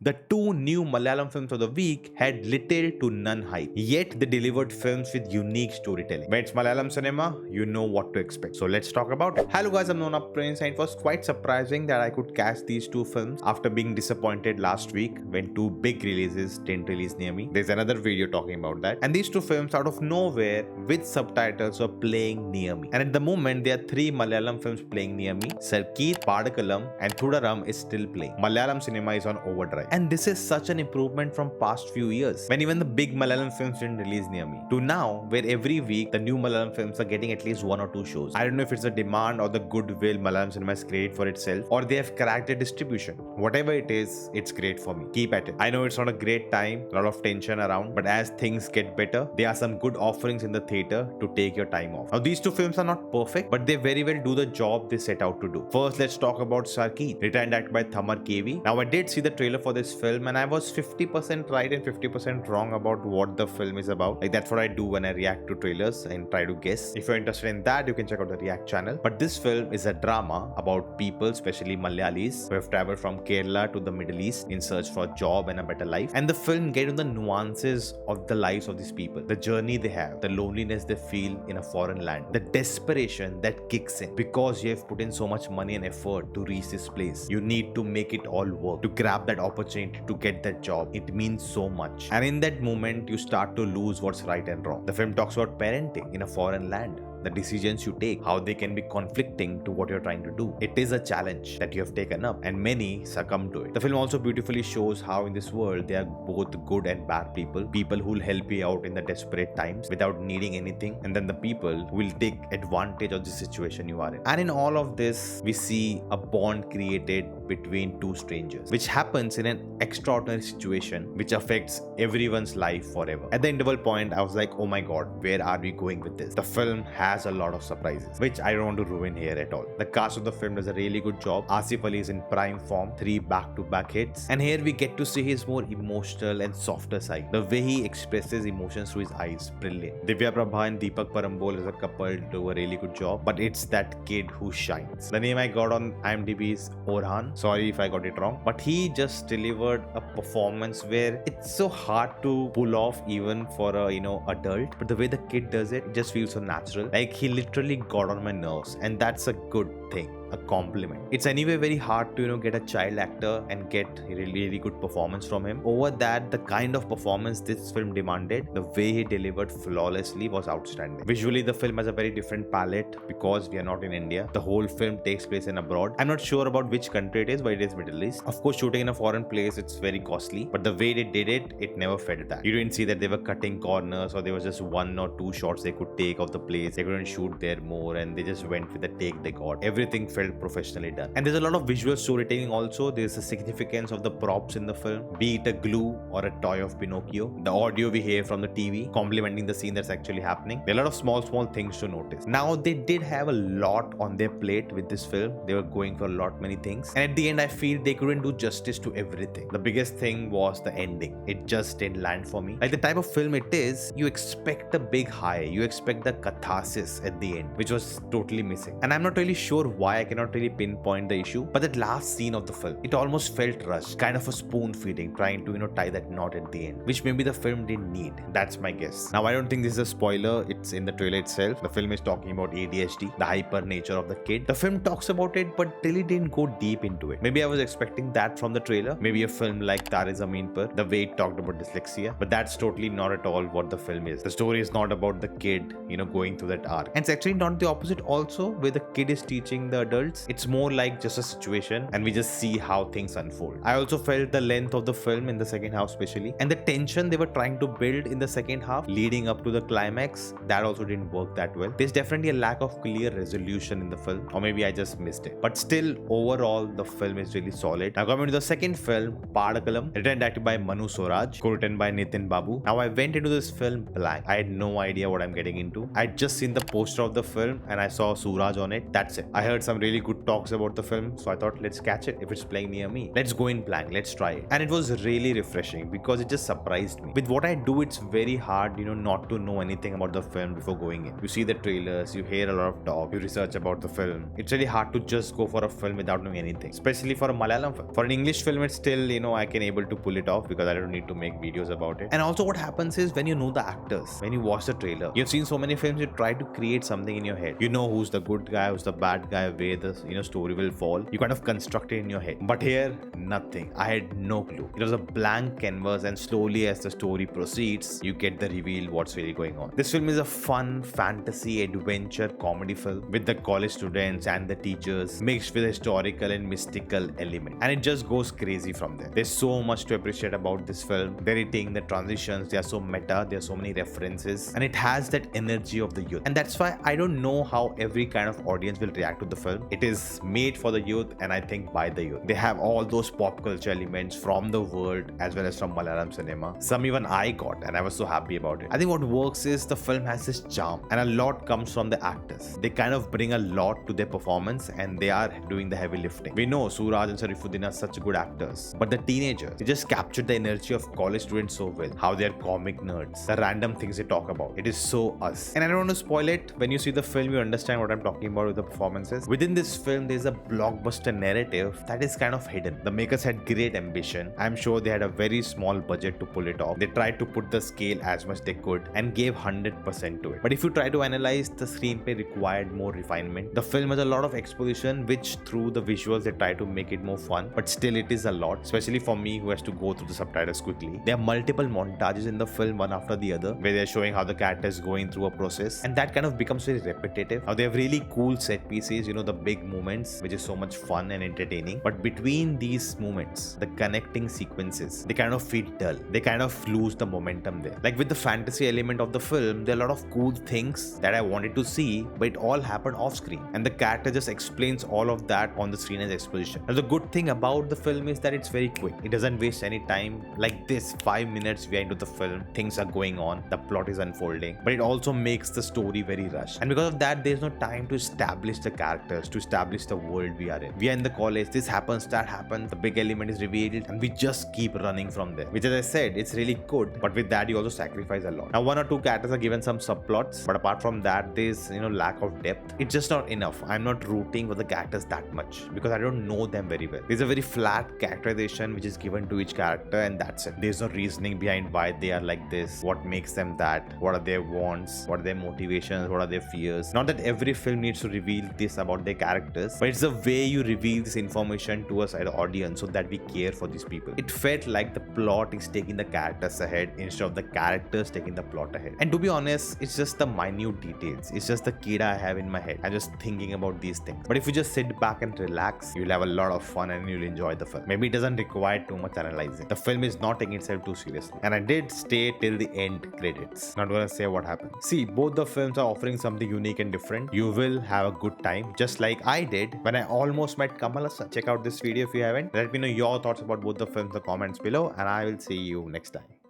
The two new Malayalam films of the week had little to none hype, yet they delivered films with unique storytelling. When it's Malayalam cinema, you know what to expect. So let's talk about it. Hello guys, I'm Nona, and it was quite surprising that I could catch these two films after being disappointed last week when two big releases didn't release near me. There's another video talking about that. And these two films out of nowhere with subtitles were playing near me. And at the moment, there are three Malayalam films playing near me. Sarkeet, Padakkalam and Thudaram is still playing. Malayalam cinema is on overdrive. And this is such an improvement from past few years when even the big Malayalam films didn't release near me. To now, where every week the new Malayalam films are getting at least one or two shows. I don't know if it's the demand or the goodwill Malayalam cinema has created for itself, or they have cracked a distribution. Whatever it is, it's great for me. Keep at it. I know it's not a great time, a lot of tension around, but as things get better, there are some good offerings in the theater to take your time off. Now, these two films are not perfect, but they very well do the job they set out to do. First, let's talk about Sarkeet, written and acted by Thamar KV. Now, I did see the trailer for this film, and I was 50% right and 50% wrong about what the film is about. Like, that's what I do when I react to trailers and try to guess. If you're interested in that, you can check out the React channel. But this film is a drama about people, especially Malayalis, who have traveled from Kerala to the Middle East in search for a job and a better life. And the film gets into the nuances of the lives of these people, the journey they have, the loneliness they feel in a foreign land, the desperation that kicks in because you have put in so much money and effort to reach this place. You need to make it all work to grab that opportunity to get that job. It means so much. And in that moment, you start to lose what's right and wrong. The film talks about parenting in a foreign land, the decisions you take, how they can be conflicting to what you're trying to do. It is a challenge that you have taken up, and many succumb to it. The film also beautifully shows how in this world there are both good and bad people, people who will help you out in the desperate times without needing anything, and then the people who will take advantage of the situation you are in. And in all of this, we see a bond created between two strangers, which happens in an extraordinary situation which affects everyone's life forever. At the interval point, I was like, oh my god, where are we going with this? The film has a lot of surprises, which I don't want to ruin here at all. The cast of the film does a really good job. Asif Ali is in prime form, 3 back-to-back hits, and here we get to see his more emotional and softer side. The way he expresses emotions through his eyes, brilliant. Divya Prabha and Deepak Parambol as a couple do a really good job, but it's that kid who shines. The name I got on IMDb is Orhan. Sorry if I got it wrong, but he just delivered a performance where it's so hard to pull off even for a adult, but the way the kid does it, it just feels so natural. Like, he literally got on my nerves, and that's a good thing, a compliment. It's anyway very hard to get a child actor and get a really good performance from him. Over that, the kind of performance this film demanded, the way he delivered flawlessly was outstanding. Visually, the film has a very different palette because we are not in India. The whole film takes place in abroad. I'm not sure about which country it is, but it is Middle East. Of course, shooting in a foreign place, it's very costly, but the way they did it, it never felt that. You didn't see that they were cutting corners or there was just 1 or 2 shots they could take of the place. They couldn't shoot there more, and they just went with the take they got. Everything felt professionally done. And there's a lot of visual storytelling also. There's a significance of the props in the film, be it a glue or a toy of Pinocchio. The audio we hear from the TV complementing the scene that's actually happening. There are a lot of small things to notice. Now, they did have a lot on their plate with this film. They were going for a lot many things, and at the end I feel they couldn't do justice to everything. The biggest thing was the ending. It just didn't land for me. Like the type of film it is, you expect a big high, you expect the catharsis at the end, which was totally missing. And I'm not really sure why. I cannot really pinpoint the issue, but that last scene of the film, it almost felt rushed, kind of a spoon feeding, trying to tie that knot at the end, which maybe the film didn't need. That's my guess. Now, I don't think this is a spoiler. It's in the trailer itself. The film is talking about ADHD, the hyper nature of the kid. The film talks about it, but really didn't go deep into it. Maybe I was expecting that from the trailer. Maybe a film like Tare Zameen Par, the way it talked about dyslexia, but that's totally not at all what the film is. The story is not about the kid, going through that arc. And it's actually not the opposite also, where the kid is teaching the adults. It's more like just a situation, and we just see how things unfold. I also felt the length of the film in the second half especially, and the tension they were trying to build in the second half leading up to the climax, that also didn't work that well. There's definitely a lack of clear resolution in the film, or maybe I just missed it. But still, overall, the film is really solid. Now, coming to the second film, Padakkalam, written and directed by Manu Swaraj, co-written by Nitin Babu. Now, I went into this film blank. I had no idea what I'm getting into. I'd just seen the poster of the film and I saw Suraj on it. That's it. I I heard some really good talks about the film, so I thought let's catch it if it's playing near me. Let's go in blank, let's try it. And it was really refreshing because it just surprised me. With what I do, it's very hard, not to know anything about the film before going in. You see the trailers, you hear a lot of talk, you research about the film. It's really hard to just go for a film without knowing anything, especially for a Malayalam film. For an English film, it's still, I can able to pull it off because I don't need to make videos about it. And also what happens is when you know the actors, when you watch the trailer, you've seen so many films, you try to create something in your head. You know who's the good guy, who's the bad guy, where the story will fall. You kind of construct it in your head. But here, nothing. I had no clue. It was a blank canvas, and slowly as the story proceeds, you get the reveal what's really going on. This film is a fun fantasy adventure comedy film with the college students and the teachers mixed with historical and mystical element, and it just goes crazy from there. There's so much to appreciate about this film. The editing, the transitions, they are so meta, there are so many references, and it has that energy of the youth. And that's why I don't know how every kind of audience will react to the film. It is made for the youth, and I think by the youth. They have all those pop culture elements from the world as well as from Malayalam cinema. Some even I got, and I was so happy about it. I think what works is the film has this charm, and a lot comes from the actors. They kind of bring a lot to their performance, and they are doing the heavy lifting. We know Suraj and Sarifuddin are such good actors, but the teenagers, they just captured the energy of college students so well. How they're comic nerds, the random things they talk about. It is so us. And I don't want to spoil it. When you see the film, you understand what I'm talking about with the performances. Within this film, there's a blockbuster narrative that is kind of hidden. The makers had great ambition. I'm sure they had a very small budget to pull it off. They tried to put the scale as much they could and gave 100% to it. But if you try to analyze, the screenplay required more refinement. The film has a lot of exposition, which through the visuals they try to make it more fun, but still it is a lot, especially for me who has to go through the subtitles quickly. There are multiple montages in the film, one after the other, where they're showing how the character is going through a process, and that kind of becomes very repetitive. Now they have really cool set pieces, the big moments, which is so much fun and entertaining. But between these moments, the connecting sequences, they kind of feel dull. They kind of lose the momentum there. Like with the fantasy element of the film, there are a lot of cool things that I wanted to see, but it all happened off screen, and the character just explains all of that on the screen as exposition. Now the good thing about the film is that it's very quick. It doesn't waste any time. Like this, 5 minutes we are into the film, things are going on, the plot is unfolding, but it also makes the story very rushed. And because of that, there's no time to establish the characters, to establish the world we are in. We are in the college, this happens, that happens, the big element is revealed, and we just keep running from there. Which, as I said, it's really good, but with that you also sacrifice a lot. Now one or two characters are given some subplots, but apart from that, there's lack of depth. It's just not enough. I'm not rooting for the characters that much because I don't know them very well. There's a very flat characterization which is given to each character, and that's it. There's no reasoning behind why they are like this, what makes them that, what are their wants, what are their motivations, what are their fears. Not that every film needs to reveal this about their characters, but it's the way you reveal this information to us as an audience so that we care for these people. It felt like the plot is taking the characters ahead instead of the characters taking the plot ahead. And to be honest, it's just the minute details. It's just the kid I have in my head. I'm just thinking about these things. But if you just sit back and relax, you'll have a lot of fun and you'll enjoy the film. Maybe it doesn't require too much analyzing. The film is not taking itself too seriously. And I did stay till the end credits. Not gonna say what happened. See, both the films are offering something unique and different. You will have a good time, just like I did when I almost met Kamal Hassan. Check out this video if you haven't. Let me know your thoughts about both the films in the comments below, and I will see you next time.